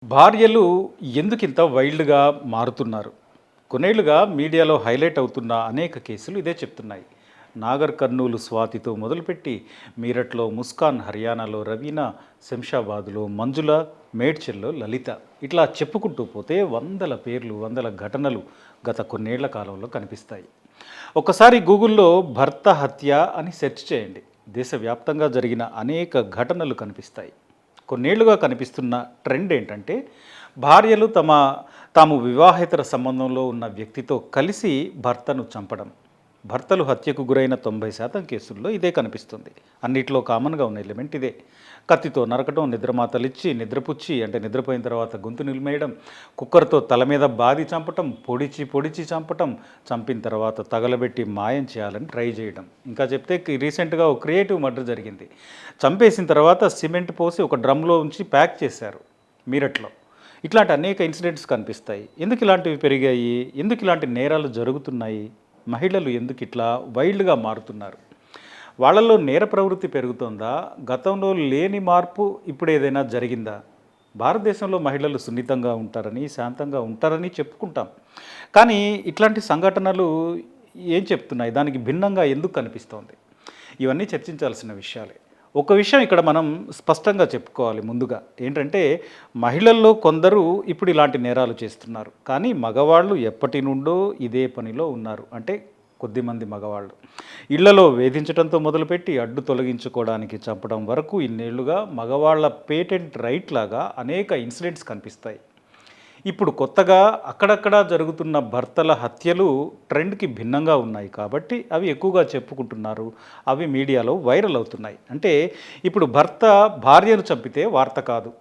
భార్యలు ఎందుకింత వైల్డ్‌గా మారుతున్నారు? కొన్నేళ్లుగా మీడియాలో హైలైట్ అవుతున్న అనేక కేసులు ఇదే చెప్తున్నాయి. నాగర్ కర్నూలు స్వాతితో మొదలుపెట్టి మీరట్‌లో ముస్కాన్, హర్యానాలో రవీనా, శంషాబాద్‌లో మంజుల, మేడ్చల్‌లో లలిత. ఇట్లా చెప్పుకుంటూ పోతే వందల పేర్లు, వందల ఘటనలు గత కొన్నేళ్ల కాలంలో కనిపిస్తాయి. ఒక్కసారి గూగుల్‌లో భర్త హత్య అని సెర్చ్ చేయండి. దేశవ్యాప్తంగా జరిగిన అనేక ఘటనలు కనిపిస్తాయి. కొన్నేళ్లుగా కనిపిస్తున్న ట్రెండ్ ఏంటంటే భార్యలు తాము వివాహేతర సంబంధంలో ఉన్న వ్యక్తితో కలిసి భర్తను చంపడం. భర్తలు హత్యకు గురైన 90% కేసుల్లో ఇదే కనిపిస్తుంది. అన్నిట్లో కామన్గా ఉన్న ఎలిమెంట్ ఇదే. కత్తితో నరకడం, నిద్రమాతలిచ్చి నిద్రపుచ్చి అంటే నిద్రపోయిన తర్వాత గొంతు నిలిమేయడం, కుక్కర్తో తల మీద బాది చంపటం, పొడిచి పొడిచి చంపటం, చంపిన తర్వాత తగలబెట్టి మాయం చేయాలని ట్రై చేయడం. ఇంకా చెప్తే రీసెంట్గా ఒక క్రియేటివ్ మర్డర్ జరిగింది. చంపేసిన తర్వాత సిమెంట్ పోసి ఒక డ్రమ్లో ఉంచి ప్యాక్ చేశారు మీరట్లో. ఇట్లాంటి అనేక ఇన్సిడెంట్స్ కనిపిస్తాయి. ఎందుకు ఇలాంటివి పెరిగాయి? ఎందుకు ఇలాంటి నేరాలు జరుగుతున్నాయి? మహిళలు ఎందుకు ఇట్లా వైల్డ్‌గా మారుతున్నారు? వాళ్ళలో నేర ప్రవృత్తి పెరుగుతోందా? గతంలో లేని మార్పు ఇప్పుడు ఏదైనా జరిగిందా? భారతదేశంలో మహిళలు సున్నితంగా ఉంటారని, శాంతంగా ఉంటారని చెప్పుకుంటాం. కానీ ఇట్లాంటి సంఘటనలు ఏం చెప్తున్నాయి? దానికి భిన్నంగా ఎందుకు కనిపిస్తోంది? ఇవన్నీ చర్చించాల్సిన విషయాలే. ఒక విషయం ఇక్కడ మనం స్పష్టంగా చెప్పుకోవాలి ముందుగా. ఏంటంటే మహిళల్లో కొందరు ఇప్పుడు ఇలాంటి నేరాలు చేస్తున్నారు. కానీ మగవాళ్ళు ఎప్పటి నుండో ఇదే పనిలో ఉన్నారు. అంటే కొద్దిమంది మగవాళ్ళు. ఇళ్లలో వేధించడంతో మొదలుపెట్టి అడ్డు తొలగించుకోవడానికి చంపడం వరకు ఇన్నేళ్లుగా మగవాళ్ళ పేటెంట్ రైట్ లాగా అనేక ఇన్సిడెంట్స్ కనిపిస్తాయి. ఇప్పుడు కొత్తగా అక్కడక్కడ జరుగుతున్న భర్తల హత్యలు ట్రెండ్‌కి భిన్నంగా ఉన్నాయి కాబట్టి అవి ఎక్కువగా చెప్పుకుంటున్నారు. అవి మీడియాలో వైరల్ అవుతున్నాయి. అంటే ఇప్పుడు భర్త భార్యను చంపితే వార్త కాదు.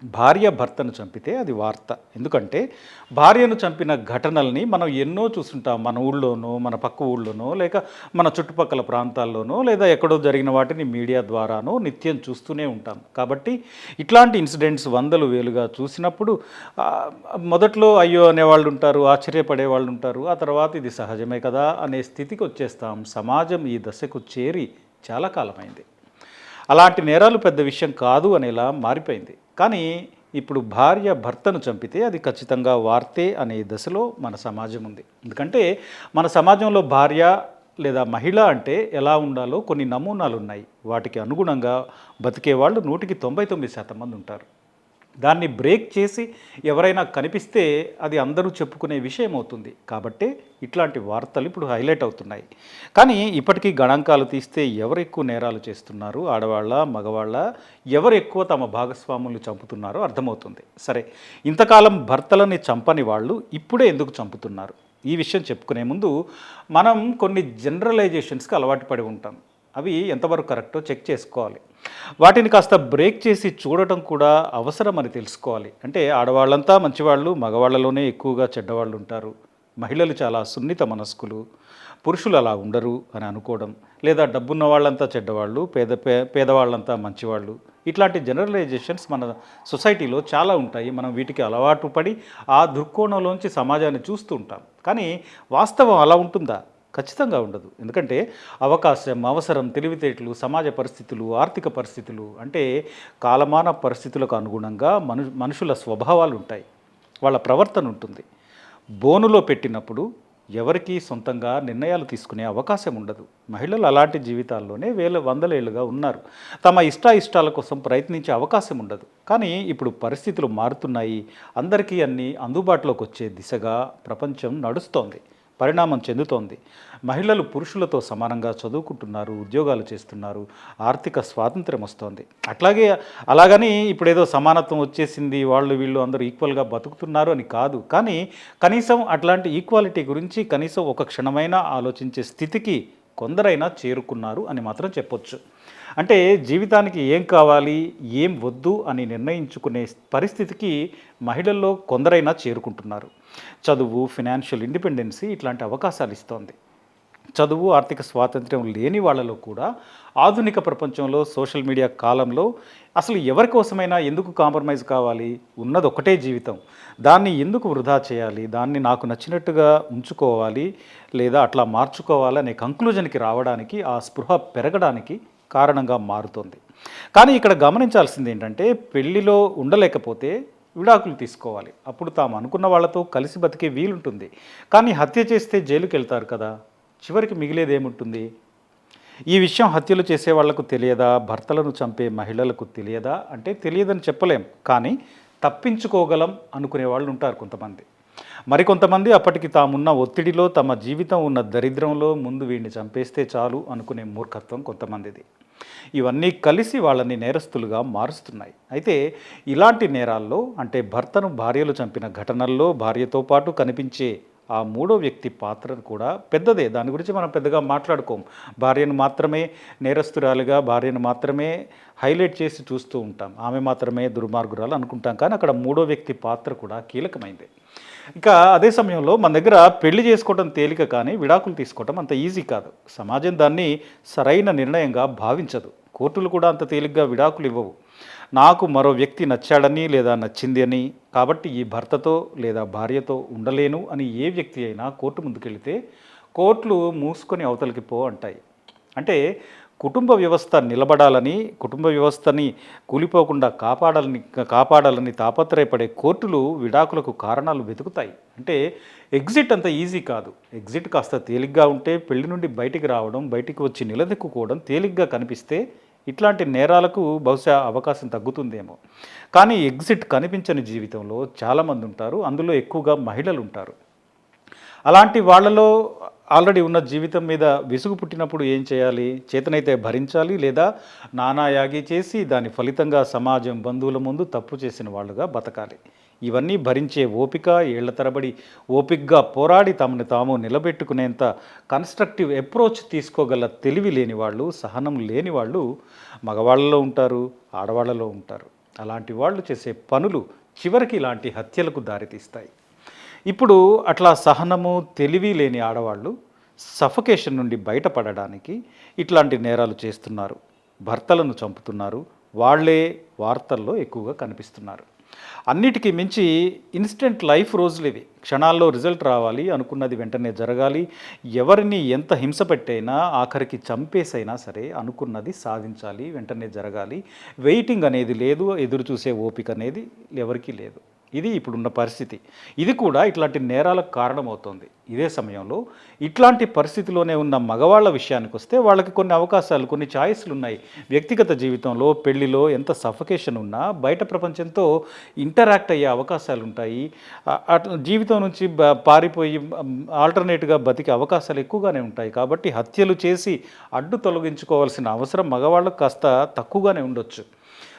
భార్య భర్తను చంపితే అది వార్త. ఎందుకంటే భార్యను చంపిన ఘటనల్ని మనం ఎన్నో చూసుంటాం. మన ఊళ్ళోనో, మన పక్క ఊళ్ళోనో, లేక మన చుట్టుపక్కల ప్రాంతాల్లోనో, లేదా ఎక్కడో జరిగిన వాటిని మీడియా ద్వారానో నిత్యం చూస్తూనే ఉంటాం. కాబట్టి ఇట్లాంటి ఇన్సిడెంట్స్ వందలు వేలుగా చూసినప్పుడు మొదట్లో అయ్యో అనేవాళ్ళు ఉంటారు, ఆశ్చర్యపడేవాళ్ళు ఉంటారు. ఆ తర్వాత ఇది సహజమే కదా అనే స్థితికి వచ్చేస్తాం. సమాజం ఈ దశకు చేరి చాలా కాలమైంది. అలాంటి నేరాలు పెద్ద విషయం కాదు అనేలా మారిపోయింది. కానీ ఇప్పుడు భార్య భర్తను చంపితే అది ఖచ్చితంగా వార్తే అనే దశలో మన సమాజం ఉంది. ఎందుకంటే మన సమాజంలో భార్య లేదా మహిళ అంటే ఎలా ఉండాలో కొన్ని నమూనాలు ఉన్నాయి. వాటికి అనుగుణంగా బతికే వాళ్ళు 99% మంది ఉంటారు. దాన్ని బ్రేక్ చేసి ఎవరైనా కనిపిస్తే అది అందరూ చెప్పుకునే విషయం అవుతుంది. కాబట్టే ఇట్లాంటి వార్తలు ఇప్పుడు హైలైట్ అవుతున్నాయి. కానీ ఇప్పటికీ గణాంకాలు తీస్తే ఎవరు ఎక్కువ నేరాలు చేస్తున్నారు? ఆడవాళ్ళా? మగవాళ్ళా? ఎవరు ఎక్కువ తమ భాగస్వాములను చంపుతున్నారో అర్థమవుతుంది. సరే, ఇంతకాలం భర్తలని చంపని వాళ్ళు ఇప్పుడే ఎందుకు చంపుతున్నారు? ఈ విషయం చెప్పుకునే ముందు మనం కొన్ని జనరలైజేషన్స్‌కి అలవాటు పడి ఉంటాం. అవి ఎంతవరకు కరెక్టో చెక్ చేసుకోవాలి. వాటిని కాస్త బ్రేక్ చేసి చూడటం కూడా అవసరం అని తెలుసుకోవాలి. అంటే ఆడవాళ్ళంతా మంచివాళ్ళు, మగవాళ్ళలోనే ఎక్కువగా చెడ్డవాళ్ళు ఉంటారు. మహిళలు చాలా సున్నిత మనస్కులు, పురుషులు అలా ఉండరు అని అనుకోవడం, లేదా డబ్బున్న వాళ్ళంతా చెడ్డవాళ్ళు, పేదవాళ్ళంతా మంచివాళ్ళు. ఇట్లాంటి జనరలైజేషన్స్ మన సొసైటీలో చాలా ఉంటాయి. మనం వీటికి అలవాటు పడి ఆ దృక్కోణంలోంచి సమాజాన్ని చూస్తూ ఉంటాం. కానీ వాస్తవం అలా ఉంటుందా? ఖచ్చితంగా ఉండదు. ఎందుకంటే అవకాశం, అవసరం, తెలివితేటలు, సమాజ పరిస్థితులు, ఆర్థిక పరిస్థితులు అంటే కాలమాన పరిస్థితులకు అనుగుణంగా మనుషుల స్వభావాలు ఉంటాయి. వాళ్ళ ప్రవర్తన ఉంటుంది. బోనులో పెట్టినప్పుడు ఎవరికీ సొంతంగా నిర్ణయాలు తీసుకునే అవకాశం ఉండదు. మహిళలు అలాంటి జీవితాల్లోనే వందలేళ్లుగా ఉన్నారు. తమ ఇష్టాయిష్టాల కోసం ప్రయత్నించే అవకాశం ఉండదు. కానీ ఇప్పుడు పరిస్థితులు మారుతున్నాయి. అందరికీ అన్నీ అందుబాటులోకి వచ్చే దిశగా ప్రపంచం నడుస్తోంది, పరిణామం చెందుతోంది. మహిళలు పురుషులతో సమానంగా చదువుకుంటున్నారు, ఉద్యోగాలు చేస్తున్నారు, ఆర్థిక స్వాతంత్ర్యం వస్తోంది. అలాగని ఇప్పుడేదో సమానత్వం వచ్చేసింది, వాళ్ళు వీళ్ళు అందరూ ఈక్వల్గా బతుకుతున్నారు అని కాదు. కానీ కనీసం అట్లాంటి ఈక్వాలిటీ గురించి కనీసం ఒక క్షణమైనా ఆలోచించే స్థితికి కొందరైనా చేరుకున్నారు అని మాత్రం చెప్పొచ్చు. అంటే జీవితానికి ఏం కావాలి, ఏం వద్దు అని నిర్ణయించుకునే పరిస్థితికి మహిళల్లో కొందరైనా చేరుకుంటున్నారు. చదువు, ఫినాన్షియల్ ఇండిపెండెన్సీ ఇట్లాంటి అవకాశాలు ఇస్తోంది. చదువు, ఆర్థిక స్వాతంత్ర్యం లేని వాళ్ళలో కూడా ఆధునిక ప్రపంచంలో, సోషల్ మీడియా కాలంలో అసలు ఎవరి కోసమైనా ఎందుకు కాంప్రమైజ్ కావాలి? ఉన్నది ఒకటే జీవితం. దాన్ని ఎందుకు వృధా చేయాలి? దాన్ని నాకు నచ్చినట్టుగా ఉంచుకోవాలి, లేదా అట్లా మార్చుకోవాలి అనే కంక్లూజన్కి రావడానికి, ఆ స్పృహ పెరగడానికి కారణంగా మారుతోంది. కానీ ఇక్కడ గమనించాల్సింది ఏంటంటే పెళ్లిలో ఉండలేకపోతే విడాకులు తీసుకోవాలి. అప్పుడు తాము అనుకున్న వాళ్ళతో కలిసి బతికే వీలుంటుంది. కానీ హత్య చేస్తే జైలుకి వెళ్తారు కదా, చివరికి మిగిలేదేముంటుంది? ఈ విషయం హత్యలు చేసే వాళ్లకు తెలియదా? భర్తలను చంపే మహిళలకు తెలియదా? అంటే తెలియదని చెప్పలేం, కానీ తప్పించుకోగలం అనుకునే వాళ్ళు ఉంటారు కొంతమంది. మరికొంతమంది అప్పటికి తామున్న ఒత్తిడిలో, తమ జీవితం ఉన్న దరిద్రంలో ముందు వీడిని చంపేస్తే చాలు అనుకునే మూర్ఖత్వం కొంతమందిది. ఇవన్నీ కలిసి వాళ్ళని నేరస్తులుగా మారుస్తున్నాయి. అయితే ఇలాంటి నేరాల్లో, అంటే భర్తను భార్యలు చంపిన ఘటనల్లో భార్యతో పాటు కనిపించే ఆ మూడో వ్యక్తి పాత్ర కూడా పెద్దదే. దాని గురించి మనం పెద్దగా మాట్లాడుకోం. భార్యను మాత్రమే నేరస్తురాలిగా, భార్యను మాత్రమే హైలైట్ చేసి చూస్తూ ఉంటాం. ఆమె మాత్రమే దుర్మార్గురాలు అనుకుంటాం. కానీ అక్కడ మూడో వ్యక్తి పాత్ర కూడా కీలకమైంది. ఇక అదే సమయంలో మన దగ్గర పెళ్లి చేసుకోవడం తేలిక, కానీ విడాకులు తీసుకోవడం అంత ఈజీ కాదు. సమాజం దాన్ని సరైన నిర్ణయంగా భావించదు. కోర్టులు కూడా అంత తేలిగ్గా విడాకులు ఇవ్వవు. నాకు మరో వ్యక్తి నచ్చాడని లేదా నచ్చింది అని, కాబట్టి ఈ భర్తతో లేదా భార్యతో ఉండలేను అని ఏ వ్యక్తి అయినా కోర్టు ముందుకెళితే కోర్టులు మూసుకొని అవతలికి పో అంటాయి. అంటే కుటుంబ వ్యవస్థ నిలబడాలని, కుటుంబ వ్యవస్థని కూలిపోకుండా కాపాడాలని తాపత్రయపడే కోర్టులు విడాకులకు కారణాలు వెతుకుతాయి. అంటే ఎగ్జిట్ అంత ఈజీ కాదు. ఎగ్జిట్ కాస్త తేలిగ్గా ఉంటే పెళ్లి నుండి బయటికి రావడం, బయటికి వచ్చి నిలదొక్కుకోవడం తేలిగ్గా కనిపిస్తే ఇట్లాంటి నేరాలకు బహుశా అవకాశం తగ్గుతుందేమో. కానీ ఎగ్జిట్ కనిపించని జీవితంలో చాలామంది ఉంటారు. అందులో ఎక్కువగా మహిళలు ఉంటారు. అలాంటి వాళ్ళలో ఆల్రెడీ ఉన్న జీవితం మీద విసుగు పుట్టినప్పుడు ఏం చేయాలి? చేతనైతే భరించాలి, లేదా నానాయాగి చేసి దాని ఫలితంగా సమాజం, బంధువుల ముందు తప్పు చేసిన వాళ్ళుగా బతకాలి. ఇవన్నీ భరించే ఓపిక, ఏళ్ల తరబడి ఓపికగా పోరాడి తమను తాము నిలబెట్టుకునేంత కన్స్ట్రక్టివ్ అప్రోచ్ తీసుకోగల తెలివి లేని వాళ్ళు, సహనం లేని వాళ్ళు మగవాళ్ళలో ఉంటారు, ఆడవాళ్ళలో ఉంటారు. అలాంటి వాళ్ళు చేసే పనులు చివరికి ఇలాంటి హత్యలకు దారితీస్తాయి. ఇప్పుడు అట్లా సహనము, తెలివి లేని ఆడవాళ్ళు సఫకేషన్ నుండి బయటపడడానికి ఇట్లాంటి నేరాలు చేస్తున్నారు. భర్తలను చంపుతున్నారు. వాళ్ళే వార్తల్లో ఎక్కువగా కనిపిస్తున్నారు. అన్నిటికీ మించి ఇన్స్టెంట్ లైఫ్ రోజులు ఇవి. క్షణాల్లో రిజల్ట్ రావాలి, అనుకున్నది వెంటనే జరగాలి. ఎవరిని ఎంత హింస పెట్టైనా, ఆఖరికి చంపేసైనా సరే అనుకున్నది సాధించాలి, వెంటనే జరగాలి. వెయిటింగ్ అనేది లేదు, ఎదురు చూసే ఓపిక అనేది ఎవరికీ లేదు. ఇది ఇప్పుడున్న పరిస్థితి. ఇది కూడా ఇట్లాంటి నేరాలకు కారణమవుతోంది. ఇదే సమయంలో ఇట్లాంటి పరిస్థితిలోనే ఉన్న మగవాళ్ళ విషయానికి వస్తే వాళ్ళకి కొన్ని అవకాశాలు, కొన్ని ఛాయిస్లు ఉన్నాయి. వ్యక్తిగత జీవితంలో, పెళ్లిలో ఎంత సఫకేషన్ ఉన్నా బయట ప్రపంచంతో ఇంటరాక్ట్ అయ్యే అవకాశాలు ఉంటాయి. అట్లా జీవితం నుంచి పారిపోయి ఆల్టర్నేట్గా బతికే అవకాశాలు ఎక్కువగానే ఉంటాయి. కాబట్టి హత్యలు చేసి అడ్డు తొలగించుకోవాల్సిన అవసరం మగవాళ్ళకు కాస్త తక్కువగానే ఉండొచ్చు.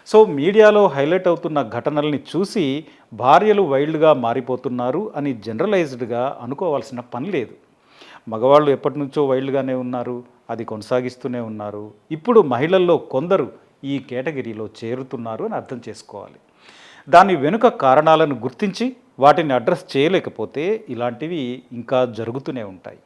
సో మీడియాలో హైలైట్ అవుతున్న ఘటనల్ని చూసి భార్యలు వైల్డ్గా మారిపోతున్నారు అని జనరలైజ్డ్గా అనుకోవాల్సిన పని లేదు. మగవాళ్ళు ఎప్పటి నుంచో వైల్డ్గానే ఉన్నారు, అది కొనసాగిస్తూనే ఉన్నారు. ఇప్పుడు మహిళల్లో కొందరు ఈ కేటగిరీలో చేరుతున్నారు అని అర్థం చేసుకోవాలి. దాని వెనుక కారణాలను గుర్తించి వాటిని అడ్రస్ చేయలేకపోతే ఇలాంటివి ఇంకా జరుగుతూనే ఉంటాయి.